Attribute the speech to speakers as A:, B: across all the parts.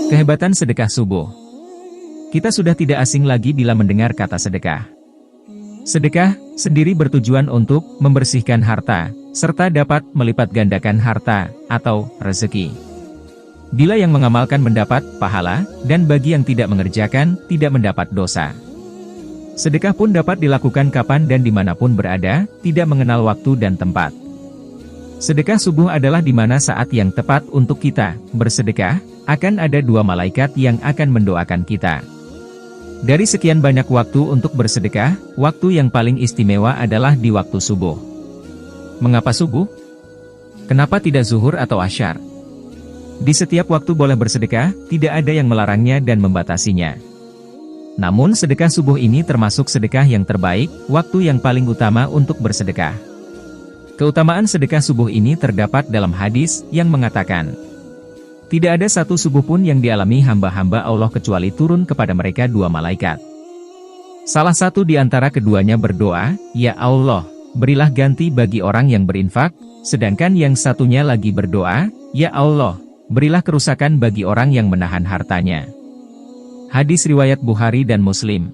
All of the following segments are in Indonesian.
A: Kehebatan sedekah subuh. Kita sudah tidak asing lagi bila mendengar kata sedekah. Sedekah sendiri bertujuan untuk membersihkan harta, serta dapat melipat gandakan harta atau rezeki. Bila yang mengamalkan mendapat pahala, dan bagi yang tidak mengerjakan, tidak mendapat dosa. Sedekah pun dapat dilakukan kapan dan dimanapun berada, tidak mengenal waktu dan tempat. Sedekah subuh adalah di mana saat yang tepat untuk kita bersedekah, akan ada dua malaikat yang akan mendoakan kita. Dari sekian banyak waktu untuk bersedekah, waktu yang paling istimewa adalah di waktu subuh. Mengapa subuh? Kenapa tidak zuhur atau asyar? Di setiap waktu boleh bersedekah, tidak ada yang melarangnya dan membatasinya. Namun sedekah subuh ini termasuk sedekah yang terbaik, waktu yang paling utama untuk bersedekah. Keutamaan sedekah subuh ini terdapat dalam hadis yang mengatakan, tidak ada satu subuh pun yang dialami hamba-hamba Allah kecuali turun kepada mereka dua malaikat. Salah satu di antara keduanya berdoa, "Ya Allah, berilah ganti bagi orang yang berinfak," sedangkan yang satunya lagi berdoa, "Ya Allah, berilah kerusakan bagi orang yang menahan hartanya." Hadis riwayat Bukhari dan Muslim.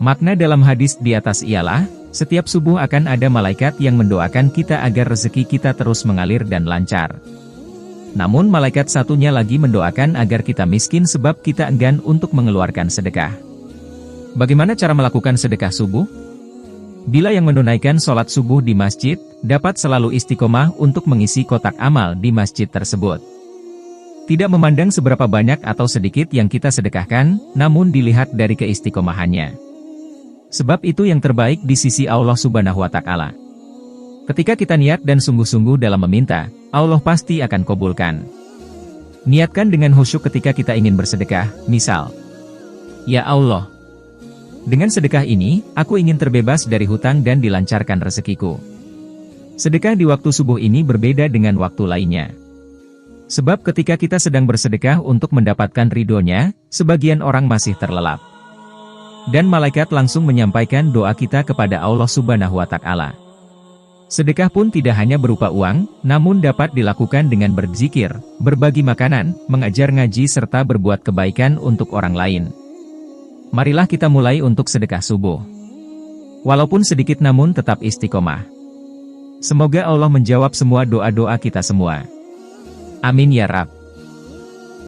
A: Makna dalam hadis di atas ialah, setiap subuh akan ada malaikat yang mendoakan kita agar rezeki kita terus mengalir dan lancar. Namun malaikat satunya lagi mendoakan agar kita miskin sebab kita enggan untuk mengeluarkan sedekah. Bagaimana cara melakukan sedekah subuh? Bila yang menunaikan sholat subuh di masjid, dapat selalu istiqomah untuk mengisi kotak amal di masjid tersebut. Tidak memandang seberapa banyak atau sedikit yang kita sedekahkan, namun dilihat dari keistiqomahannya. Sebab itu yang terbaik di sisi Allah Subhanahu wa Ta'ala. Ketika kita niat dan sungguh-sungguh dalam meminta, Allah pasti akan kabulkan. Niatkan dengan khusyuk ketika kita ingin bersedekah, misal, "Ya Allah, dengan sedekah ini, aku ingin terbebas dari hutang dan dilancarkan rezekiku." Sedekah di waktu subuh ini berbeda dengan waktu lainnya. Sebab ketika kita sedang bersedekah untuk mendapatkan ridhonya, sebagian orang masih terlelap. Dan malaikat langsung menyampaikan doa kita kepada Allah Subhanahu wa Ta'ala. Sedekah pun tidak hanya berupa uang, namun dapat dilakukan dengan berzikir, berbagi makanan, mengajar ngaji serta berbuat kebaikan untuk orang lain. Marilah kita mulai untuk sedekah subuh. Walaupun sedikit namun tetap istiqomah. Semoga Allah menjawab semua doa-doa kita semua. Amin ya Rabb.